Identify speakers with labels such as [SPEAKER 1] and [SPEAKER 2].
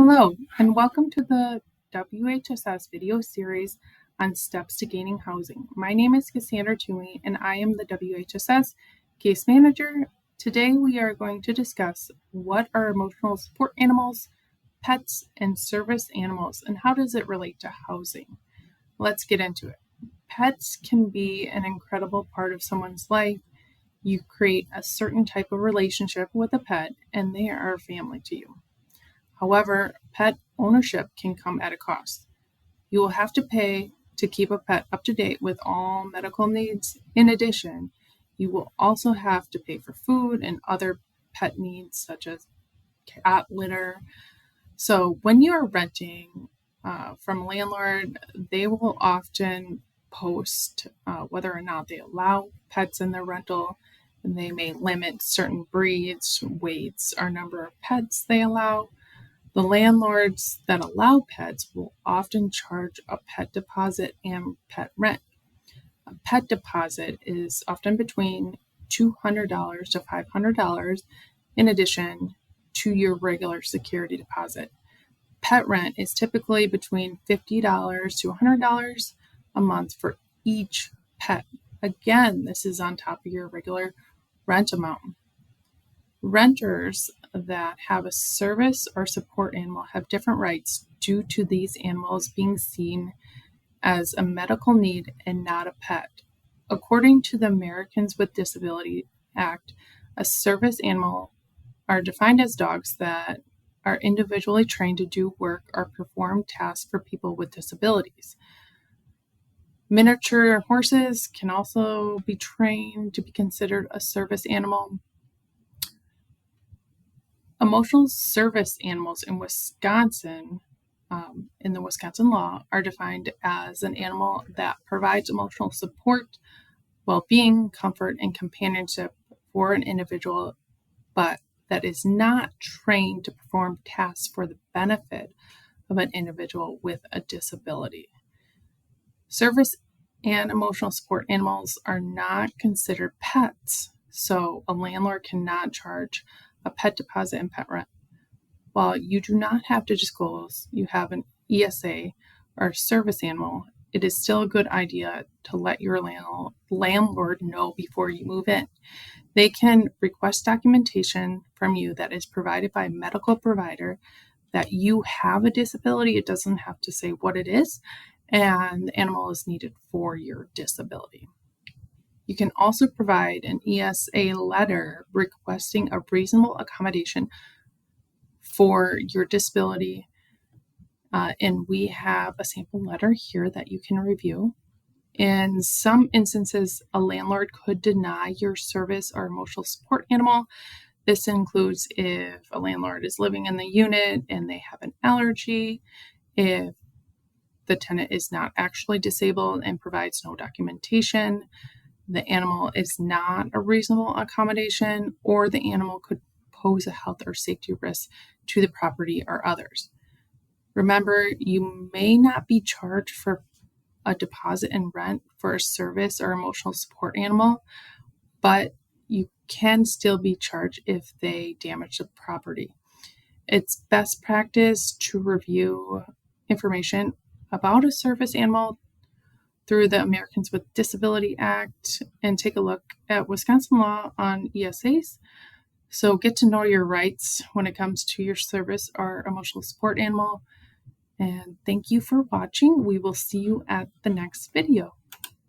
[SPEAKER 1] Hello, and welcome to the WHSS video series on steps to gaining housing. My name is Cassandra Toomey, and I am the WHSS case manager. Today we are going to discuss what are emotional support animals, pets, and service animals, and how does it relate to housing. Let's get into it. Pets can be an incredible part of someone's life. You create a certain type of relationship with a pet, and they are family to you. However, pet ownership can come at a cost. You will have to pay to keep a pet up to date with all medical needs. In addition, you will also have to pay for food and other pet needs such as cat litter. So when you are renting from a landlord, they will often post whether or not they allow pets in their rental, and they may limit certain breeds, weights, or number of pets they allow. The landlords that allow pets will often charge a pet deposit and pet rent. A pet deposit is often between $200 to $500 in addition to your regular security deposit. Pet rent is typically between $50 to $100 a month for each pet. Again, this is on top of your regular rent amount. Renters that have a service or support animal have different rights due to these animals being seen as a medical need and not a pet. According to the Americans with Disabilities Act, a service animal are defined as dogs that are individually trained to do work or perform tasks for people with disabilities. Miniature horses can also be trained to be considered a service animal. Emotional service animals in Wisconsin, in the Wisconsin law, are defined as an animal that provides emotional support, well-being, comfort, and companionship for an individual, but that is not trained to perform tasks for the benefit of an individual with a disability. Service and emotional support animals are not considered pets, so a landlord cannot charge a pet deposit and pet rent. While you do not have to disclose you have an ESA or service animal, it is still a good idea to let your landlord know before you move in. They can request documentation from you that is provided by a medical provider that you have a disability. It doesn't have to say what it is, and the animal is needed for your disability. You can also provide an ESA letter requesting a reasonable accommodation for your disability, and we have a sample letter here that you can review. In some instances, a landlord could deny your service or emotional support animal. This includes if a landlord is living in the unit and they have an allergy, if the tenant is not actually disabled and provides no documentation, the animal is not a reasonable accommodation, or the animal could pose a health or safety risk to the property or others. Remember, you may not be charged for a deposit and rent for a service or emotional support animal, but you can still be charged if they damage the property. It's best practice to review information about a service animal through the Americans with Disabilities Act and take a look at Wisconsin law on ESAs. So get to know your rights when it comes to your service or emotional support animal. And thank you for watching. We will see you at the next video.